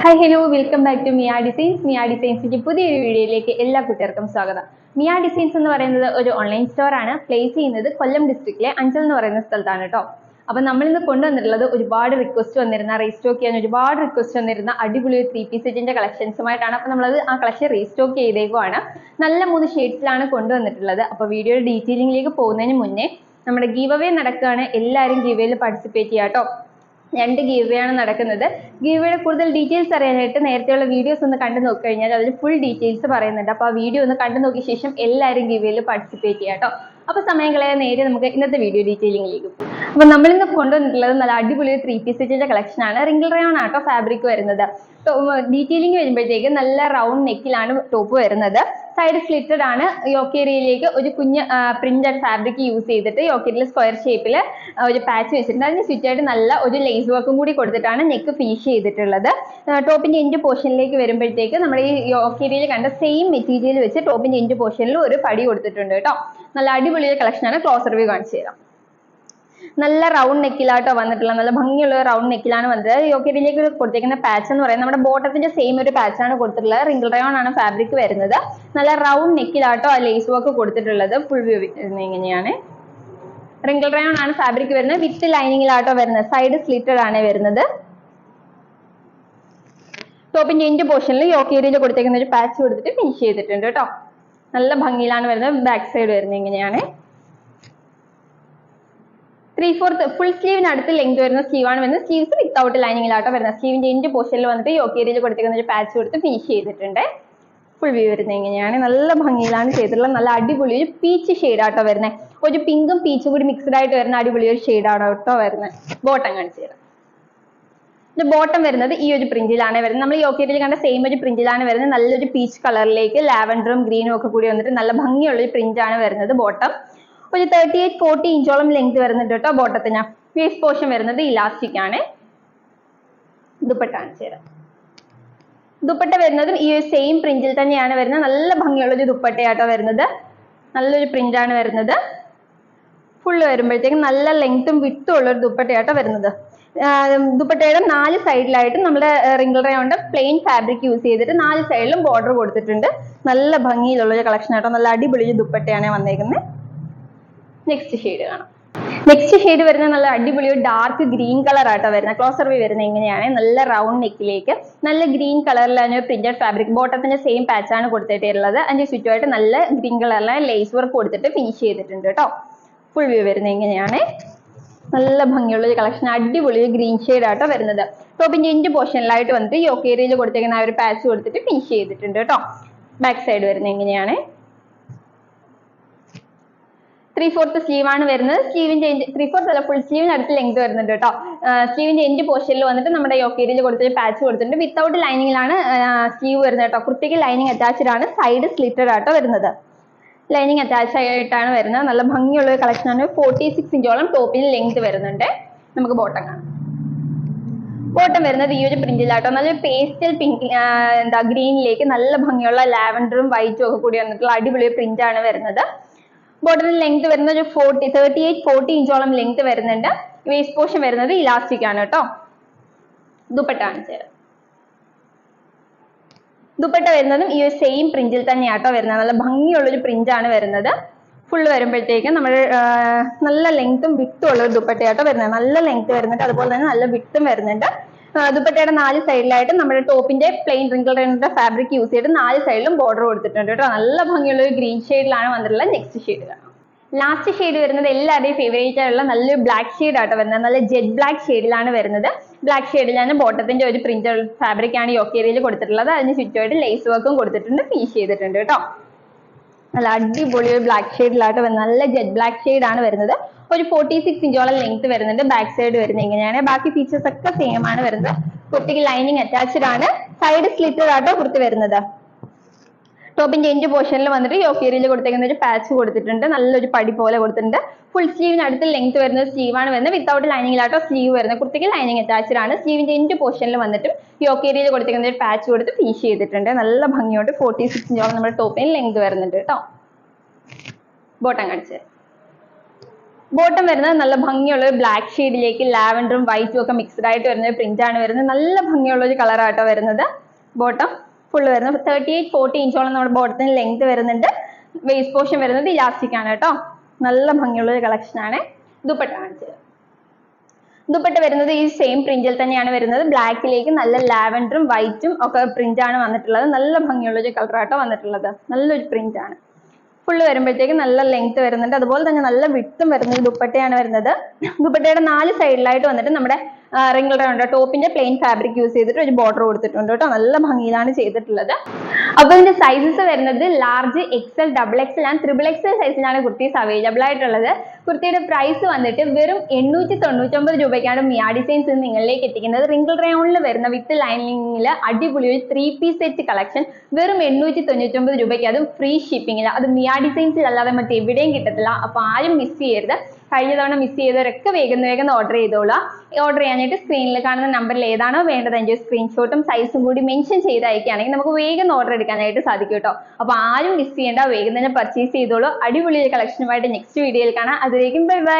Hi hello welcome back to Mia designs. Mia ഡിസൈൻസിന്റെ പുതിയൊരു വീഡിയോയിലേക്ക് എല്ലാ കൂട്ടുകാർക്കും സ്വാഗതം. മിയ ഡിസൈൻസ് എന്ന് പറയുന്നത് ഒരു ഓൺലൈൻ സ്റ്റോർ ആണ്. പ്ലേസ് ചെയ്യുന്നത് കൊല്ലം ഡിസ്ട്രിക്റ്റിലെ അഞ്ചൽ എന്ന് പറയുന്ന സ്ഥലത്താണ് കേട്ടോ. അപ്പൊ നമ്മൾ ഇന്ന് കൊണ്ടുവന്നിട്ടുള്ളത് ഒരുപാട് റിക്വസ്റ്റ് വന്നിരുന്ന റീസ്റ്റോക്ക് ചെയ്യാൻ ഒരുപാട് റിക്വസ്റ്റ് വന്നിരുന്ന അടിപൊളി 3-piece സെറ്റിന്റെ കളക്ഷൻസുമായിട്ടാണ്. അപ്പൊ നമ്മളത് ആ കളക്ഷൻ റീസ്റ്റോക്ക് ചെയ്തേക്കുവാണ്. നല്ല 3 ഷെയ്ഡ്സിലാണ് കൊണ്ടുവന്നിട്ടുള്ളത്. അപ്പൊ വീഡിയോയുടെ ഡീറ്റെയിലിംഗിലേക്ക് പോകുന്നതിന് മുന്നേ നമ്മുടെ ഗീവ് അവേ നടക്കുകയാണ്. എല്ലാവരും ഗീവ് അവേയിൽ പാർട്ടിസിപ്പേറ്റ് ചെയ്യാം കേട്ടോ. 2 ഗീവ് അവേ ആണ് നടക്കുന്നത്. ഗീവ് അവേയുടെ കൂടുതൽ ഡീറ്റെയിൽസ് അറിയാനായിട്ട് നേരത്തെയുള്ള വീഡിയോസ് ഒന്ന് കണ്ടു നോക്കി കഴിഞ്ഞാൽ അതിൽ ഫുൾ ഡീറ്റെയിൽസ് പറയുന്നുണ്ട്. അപ്പോൾ ആ വീഡിയോ ഒന്ന് കണ്ടു നോക്കിയ ശേഷം എല്ലാവരും ഗീവ് അവേയിൽ പാർട്ടിസിപ്പേറ്റ് ചെയ്യാം കേട്ടോ. അപ്പോൾ സമയം കളയാൻ നേരെ നമുക്ക് ഇന്നത്തെ വീഡിയോ ഡീറ്റെയിലിംഗിലേക്ക് പോകും. അപ്പോൾ നമ്മളിന്ന് കൊണ്ടുവന്നിട്ടുള്ളത് നല്ല അടിപൊളി 3-piece സെറ്റിന്റെ കളക്ഷൻ ആണ്. റിങ്കിൾ റയോൺ ആട്ടോ ഫാബ്രിക് വരുന്നത്. ഡീറ്റെയിലിംഗ് വരുമ്പോഴത്തേക്ക് നല്ല റൗണ്ട് നെക്കിലാണ് ടോപ്പ് വരുന്നത്. സൈഡ് സ്ലിറ്റഡ് ആണ്. യോക്ക് ഏരിയയിലേക്ക് ഒരു കുഞ്ഞ് പ്രിന്റഡ് ഫാബ്രിക് യൂസ് ചെയ്തിട്ട് യോക്ക് ഏരിയയിൽ സ്ക്വയർ ഷേപ്പിൽ ഒരു പാച്ച് വെച്ചിട്ടുണ്ട്. അതിന് ചുറ്റായിട്ട് നല്ല ഒരു ലേസ് വർക്കും കൂടി കൊടുത്തിട്ടാണ് നെക്ക് ഫിനിഷ് ചെയ്തിട്ടുള്ളത്. ടോപ്പിന്റെ എൻഡ് പോർഷനിലേക്ക് വരുമ്പോഴത്തേക്ക് നമ്മുടെ ഈ യോക്ക് ഏരിയയിൽ കണ്ട സെയിം മെറ്റീരിയൽ വെച്ച് ടോപ്പിന്റെ എൻഡ് പോർഷനിൽ ഒരു പടി കൊടുത്തിട്ടുണ്ട് കേട്ടോ. നല്ല അടിപൊളി കളക്ഷൻ ആണ്. ക്ലോസർ വ്യൂ കാണിച്ചു തരാം. നല്ല റൗണ്ട് നെക്കിലാട്ടോ വന്നിട്ടുള്ള നല്ല ഭംഗിയുള്ള റൗണ്ട് നെക്കിലാണ് വന്നത്. യോക്ക് ഏരിയയിലേക്ക് കൊടുത്തേക്കുന്ന പാച്ച് എന്ന് പറയുന്നത് നമ്മുടെ ബോട്ടത്തിന്റെ സെയിം ഒരു പാച്ചാണ് കൊടുത്തിട്ടുള്ളത്. റിങ്കിൾ റയോൺ ആണ് ഫാബ്രിക് വരുന്നത്. നല്ല റൗണ്ട് നെക്കിലാട്ടോ ആ ലേസ് വർക്ക് കൊടുത്തിട്ടുള്ളത്. ഫുൾ വ്യൂ ഇങ്ങനെയാണ്. റിങ്കിൾ റയോൺ ആണ് ഫാബ്രിക് വരുന്നത്. വിത്ത് ലൈനിങ്ങിലാട്ടോ വരുന്നത്. സൈഡ് സ്ലിറ്റഡ് ആണ് വരുന്നത്. ടോപ്പിന്റെ എൻഡ് പോർഷനിൽ യോക്ക് ഏരിയയിൽ കൊടുത്തേക്കുന്ന ഒരു പാച്ച് കൊടുത്തിട്ട് ഫിനിഷ് ചെയ്തിട്ടുണ്ട് കേട്ടോ. നല്ല ഭംഗിയിലാണ് വരുന്നത്. ബാക്ക് സൈഡ് വരുന്നത് ഇങ്ങനെയാണ്. 3/4 ഫുൾ സ്ലീവിന് അടുത്ത് ലെങ്ത് വരുന്ന സ്ലീവ് ആണ് വരുന്നത്. സ്ലീവ്സ് വിത്തൗട്ട് ലൈനിങ്ങിലാട്ടോ വരുന്നത്. സ്ലീവിന്റെ എൻഡ് പോർഷനിൽ വന്നിട്ട് യോക്ക് ഏരിയയിൽ കൊടുത്തേക്കുന്ന ഒരു പാച്ച് കൊടുത്ത് ഫിനിഷ് ചെയ്തിട്ടുണ്ട്. ഫുൾ വ്യൂ വരുന്നത് ഇങ്ങനെയാണ്. നല്ല ഭംഗിയിലാണ് ചെയ്തിട്ടുള്ളത്. നല്ല അടിപൊളി ഒരു പീച്ച് ഷെയ്ഡാട്ടോ വരുന്നത്. ഒരു പിങ്കും പീച്ചും കൂടി മിക്സ്ഡ് ആയിട്ട് വരുന്ന അടിപൊളി ഒരു ഷെയ്ഡാണോ കേട്ടോ വരുന്നത്. ബോട്ടം കാണിച്ചു തരാം. ഇത് ബോട്ടം വരുന്നത് ഈ ഒരു പ്രിന്റിലാണ് വരുന്നത്. നമ്മൾ യോക്ക് ഏരിയയിൽ കണ്ട സെയിം ഒരു പ്രിന്റിലാണ് വരുന്നത്. നല്ലൊരു പീച്ച് കളറിലേക്ക് ലാവൻഡറും ഗ്രീനും ഒക്കെ കൂടി വന്നിട്ട് നല്ല ഭംഗിയുള്ള ഒരു പ്രിന്റ് ആണ് വരുന്നത്. ബോട്ടം ഒരു 38-40 ഇഞ്ചോളം ലെങ്ത് വരുന്നുണ്ട് കേട്ടോ ബോട്ടത്തിന്. വേസ്റ്റ് പോർഷൻ വരുന്നത് ഇലാസ്റ്റിക് ആണ്. ദുപ്പട്ട കാണിച്ചു തരാം. ദുപ്പട്ട വരുന്നതും ഈ ഒരു സെയിം പ്രിന്റിൽ തന്നെയാണ് വരുന്നത്. നല്ല ഭംഗിയുള്ള ഒരു ദുപ്പട്ടയാട്ടോ വരുന്നത്. നല്ലൊരു പ്രിന്റ് ആണ് വരുന്നത്. ഫുള്ള് വരുമ്പോഴത്തേക്കും നല്ല ലെങ്ത്തും വിട്ടും ഉള്ള ഒരു ദുപ്പട്ടയാട്ടോ വരുന്നത്. ദുപ്പട്ടയുടെ 4 സൈഡിലായിട്ട് നമ്മുടെ റിങ്കിൾ റയോണിന്റെ പ്ലെയിൻ ഫാബ്രിക് യൂസ് ചെയ്തിട്ട് 4 സൈഡിലും ബോർഡർ കൊടുത്തിട്ടുണ്ട്. നല്ല ഭംഗിയിലുള്ള ഒരു കളക്ഷൻ ആട്ടോ. നല്ല അടിപൊളി ദുപ്പട്ടയാണ് വന്നേക്കുന്നത്. നെക്സ്റ്റ് ഷെയ്ഡ് കാണാം. നെക്സ്റ്റ് ഷെയ്ഡ് വരുന്നത് നല്ല അടിപൊളി ഒരു ഡാർക്ക് ഗ്രീൻ കളർ ആട്ടോ വരുന്നത്. ക്ലോസർ വ്യൂ വരുന്നത് എങ്ങനെയാണ്. നല്ല റൗണ്ട് നെക്കിലേക്ക് നല്ല ഗ്രീൻ കളറിലാണ് പ്രിന്റഡ് ഫാബ്രിക്. ബോട്ടത്തിന്റെ സെയിം പാച്ച് ആണ് കൊടുത്തിട്ടുള്ളത്. അതിന്റെ ചുറ്റുമായിട്ട് നല്ല ഗ്രീൻ കളറിലാണ് ലേസ് വർക്ക് കൊടുത്തിട്ട് ഫിനിഷ് ചെയ്തിട്ടുണ്ട് കേട്ടോ. ഫുൾ വ്യൂ വരുന്നത് എങ്ങനെയാണ്. നല്ല ഭംഗിയുള്ള ഒരു കളക്ഷൻ. അടിപൊളി ഗ്രീൻ ഷെയ്ഡ് ആട്ടോ വരുന്നത്. ടോപ്പിന്റെ എൻഡ് പോർഷനിലായിട്ട് വന്നിട്ട് യോക്ക് ഏരിയയിൽ കൊടുത്തേക്കുന്ന ആ ഒരു പാച്ച് കൊടുത്തിട്ട് ഫിനിഷ് ചെയ്തിട്ടുണ്ട് കേട്ടോ. ബാക്ക് സൈഡ് വരുന്നത് എങ്ങനെയാണ്. 3/4 സ്ലീവ് ആണ് വരുന്നത്. സ്ലീവിന്റെ 3/4 അല്ല ഫുൾ സ്ലീവിന് അടുത്ത് ലെങ്ത് വരുന്നുണ്ട് കേട്ടോ. സ്ലീവിന്റെ എൻഡ് പോർഷനിൽ വന്നിട്ട് നമ്മുടെ യോക്ക് ഏരിയയിൽ കൊടുത്തിട്ട് പാച്ച് കൊടുത്തിട്ടുണ്ട്. വിത്തൗട്ട് ലൈനിങ്ങിലാണ് സ്ലീവ് വരുന്നത് കേട്ടോ. കുർത്തിക്ക് ലൈനിങ് അറ്റാച്ച്ഡ് ആണ്. സൈഡ് സ്ലിറ്റഡ് ആട്ടോ വരുന്നത്. ലൈനിങ് അറ്റാച്ച് ആയിട്ടാണ് വരുന്നത്. നല്ല ഭംഗിയുള്ള ഒരു കളക്ഷൻ ആണ്. 46 ഇഞ്ചോളം ടോപ്പിന് ലെങ്ത് വരുന്നുണ്ട്. നമുക്ക് ബോട്ടം കാണാം. ബോട്ടം വരുന്നത് ഈ ഒരു പ്രിന്റിലാട്ടോ. നല്ലൊരു പേസ്റ്റൽ പിങ്ക് ഗ്രീനിലേക്ക് നല്ല ഭംഗിയുള്ള ലാവൻഡറും വൈറ്റും ഒക്കെ കൂടി വന്നിട്ടുള്ള അടിപൊളി പ്രിന്റ് ആണ് വരുന്നത്. ബോട്ടത്തിന്റെ ലെങ്ത് വരുന്നത് ഒരു 38-40 ഇഞ്ചോളം ലെങ്ത് വരുന്നുണ്ട്. വേസ്റ്റ് പോർഷൻ വരുന്നത് ഇലാസ്റ്റിക് ആണ് കേട്ടോ. ദുപ്പട്ട കാണിച്ചു തരാം. ദുപ്പട്ട വരുന്നതും ഈ ഒരു സെയിം പ്രിന്റിൽ തന്നെയാട്ടോ വരുന്നത്. നല്ല ഭംഗിയുള്ളൊരു പ്രിന്റ് ആണ് വരുന്നത്. ഫുള്ള് വരുമ്പോഴത്തേക്കും നമ്മൾ നല്ല ലെങ്ത്തും വിട്ടും ഉള്ള ഒരു ദുപ്പട്ടയാട്ടോ വരുന്നത്. നല്ല ലെങ്ത് വരുന്നുണ്ട്. അതുപോലെ തന്നെ നല്ല വിട്ടും വരുന്നുണ്ട്. ദുപ്പട്ടയുടെ 4 സൈഡിലായിട്ട് നമ്മുടെ ടോപ്പിന്റെ പ്ലെയിൻ റിങ്കിൾ റയോണിന്റെ ഫാബ്രിക് യൂസ് ചെയ്ത് 4 സൈഡിലും ബോർഡർ കൊടുത്തിട്ടുണ്ട് കേട്ടോ. നല്ല ഭംഗിയുള്ള ഒരു ഗ്രീൻ ഷെയ്ഡിലാണ് വന്നിട്ടുള്ളത്. നെക്സ്റ്റ് ഷെയ്ഡ് കാണാം. ലാസ്റ്റ് ഷെയ്ഡ് വരുന്നത് എല്ലാവരുടെയും ഫേവറേറ്റ് ആയിട്ടുള്ള നല്ലൊരു ബ്ലാക്ക് ഷെയ്ഡ് ആട്ടോ വരുന്നത്. നല്ല ജെറ്റ് ബ്ലാക്ക് ഷെയ്ഡിലാണ് വരുന്നത്. ബ്ലാക്ക് ഷെയ്ഡിലാണ് ബോട്ടത്തിന്റെ ഒരു പ്രിന്റ് ഫാബ്രിക് ആണ് യോക്ക് ഏരിയയിൽ കൊടുത്തിട്ടുള്ളത്. അതിന് ചുറ്റുമായിട്ട് ലേസ് വർക്കും കൊടുത്തിട്ടുണ്ട്. ഫിനിഷ് ചെയ്തിട്ടുണ്ട് കേട്ടോ. നല്ല അടിപൊളി ഒരു ബ്ലാക്ക് ഷെയ്ഡിലായിട്ട് വരുന്നത്. നല്ല ജെറ്റ് ബ്ലാക്ക് ഷെയ്ഡ് ആണ് വരുന്നത്. ഒരു 46 ഇഞ്ചോളം ലെങ്ത് വരുന്നുണ്ട്. ബാക്ക് സൈഡ് വരുന്നത് ഇങ്ങനെയാണ്. ബാക്കി ഫീച്ചേഴ്സ് ഒക്കെ സെയിം ആണ് വരുന്നത്. കുർത്തിക്ക് ലൈനിങ് അറ്റാച്ച്ഡ് ആണ്. സൈഡ് സ്ലിറ്റഡ് ആട്ടോ കുർത്തി വരുന്നത്. ടോപ്പിന്റെ എൻഡ് പോർഷനിൽ വന്നിട്ട് യോക്ക് ഏരിയയിൽ കൊടുത്തേക്കുന്ന ഒരു പാച്ച് കൊടുത്തിട്ടുണ്ട്. നല്ലൊരു പടി പോലെ കൊടുത്തിട്ടുണ്ട്. ഫുൾ സ്ലീവിന് അടുത്ത് ലെങ്ത് വരുന്നത് സ്ലീവ് ആണ് വരുന്നത്. വിത്തൗട്ട് ലൈനിങ്ങിലാട്ടോ സ്ലീവ് വരുന്നത്. കുർത്തിക്ക് ലൈനിങ് അറ്റാച്ച്ഡ് ആണ്. സ്ലീവിന്റെ എൻഡ് പോർഷനിൽ വന്നിട്ടും യോക്ക് ഏരിയയിൽ കൊടുത്തേക്കുന്ന ഒരു പാച്ച് കൊടുത്ത് ഫിനിഷ് ചെയ്തിട്ടുണ്ട്. നല്ല ഭംഗിയോട്ട് 46 ഇഞ്ചോളം നമ്മുടെ ടോപ്പിന് ലെങ്ത് വരുന്നുണ്ട് കേട്ടോ. ബോട്ടം കാണിച്ച് ബോട്ടം വരുന്നത് നല്ല ഭംഗിയുള്ള ഒരു ബ്ലാക്ക് ഷെയ്ഡിലേക്ക് ലാവൻഡറും വൈറ്റും ഒക്കെ മിക്സ്ഡ് ആയിട്ട് വരുന്ന ഒരു പ്രിന്റ് ആണ് വരുന്നത്. നല്ല ഭംഗിയുള്ള ഒരു കളറാട്ടോ വരുന്നത്. ബോട്ടം ഫുള്ള് വരുന്നത് 38-40 ഇഞ്ചോളം നമ്മുടെ ബോട്ടത്തിന് ലെങ്ത് വരുന്നുണ്ട്. വേസ്റ്റ് പോർഷൻ വരുന്നത് ഇലാസ്റ്റിക് ആണ് കേട്ടോ. നല്ല ഭംഗിയുള്ള ഒരു കളക്ഷൻ ആണ്. ദുപ്പട്ട കാണിച്ചത്. ദുപ്പട്ട വരുന്നത് ഈ സെയിം പ്രിന്റിൽ തന്നെയാണ് വരുന്നത്. ബ്ലാക്കിലേക്ക് നല്ല ലാവൻഡറും വൈറ്റും ഒക്കെ പ്രിന്റ് ആണ് വന്നിട്ടുള്ളത്. നല്ല ഭംഗിയുള്ള ഒരു കളറാട്ടോ വന്നിട്ടുള്ളത്. നല്ലൊരു പ്രിന്റ് ആണ്. ഫുള്ള് വരുമ്പോഴത്തേക്ക് നല്ല ലെങ്ത് വരുന്നുണ്ട്. അതുപോലെ തന്നെ നല്ല വിട്ടും വരുന്ന ഒരു ദുപ്പട്ടയാണ് വരുന്നത്. ദുപ്പട്ടയുടെ 4 സൈഡിലായിട്ട് വന്നിട്ട് നമ്മുടെ റിംഗിൾ റൗണ്ട് ടോപ്പിന്റെ പ്ലെയിൻ ഫാബ്രിക് യൂസ് ചെയ്തിട്ട് ഒരു ബോർഡർ കൊടുത്തിട്ടുണ്ട് കേട്ടോ. നല്ല ഭംഗിയിലാണ് ചെയ്തിട്ടുള്ളത്. അപ്പൊ ഇതിന്റെ സൈസസ് വരുന്നത് large, XL, XXL and XXL സൈസിലാണ് കുർത്തീസ് അവൈലബിൾ ആയിട്ടുള്ളത്. കുർത്തിയുടെ പ്രൈസ് വന്നിട്ട് വെറും 899 രൂപയ്ക്കാണ് മിയ ഡിസൈൻസ് നിങ്ങളിലേക്ക് എത്തിക്കുന്നത്. റിംഗിൾ റയോണിൽ വരുന്ന വിത്ത് ലൈനിങ്ങിൽ അടിപൊളി ഒരു 3 പീസ് സെറ്റ് കളക്ഷൻ വെറും 899 രൂപയ്ക്ക്, അതും ഫ്രീ ഷിപ്പിംഗിൽ. അത് മിയ ഡിസൈൻസിൽ അല്ലാതെ മറ്റെവിടെയും കിട്ടത്തില്ല. അപ്പൊ ആരും മിസ് ചെയ്യരുത്. കഴിഞ്ഞ തവണ മിസ് ചെയ്തവരൊക്കെ വേഗം ഓർഡർ ചെയ്തോളാം. ഓർഡർ ചെയ്യാനായിട്ട് സ്ക്രീനിൽ കാണുന്ന നമ്പറിൽ ഏതാണോ വേണ്ടത് അതിന്റെ സ്ക്രീൻഷോട്ടും സൈസും കൂടി മെൻഷൻ ചെയ്ത് അയക്കുകയാണെങ്കിൽ നമുക്ക് വേഗം ഓർഡർ എടുക്കാനായിട്ട് സാധിക്കും കേട്ടോ. അപ്പൊ ആരും മിസ് ചെയ്യേണ്ട, വേഗം തന്നെ പർച്ചേസ് ചെയ്തോളൂ. അടിപൊളി കളക്ഷനുമായിട്ട് നെക്സ്റ്റ് വീഡിയോയിൽ കാണാം. അതിലേക്കും ബൈ ബൈ.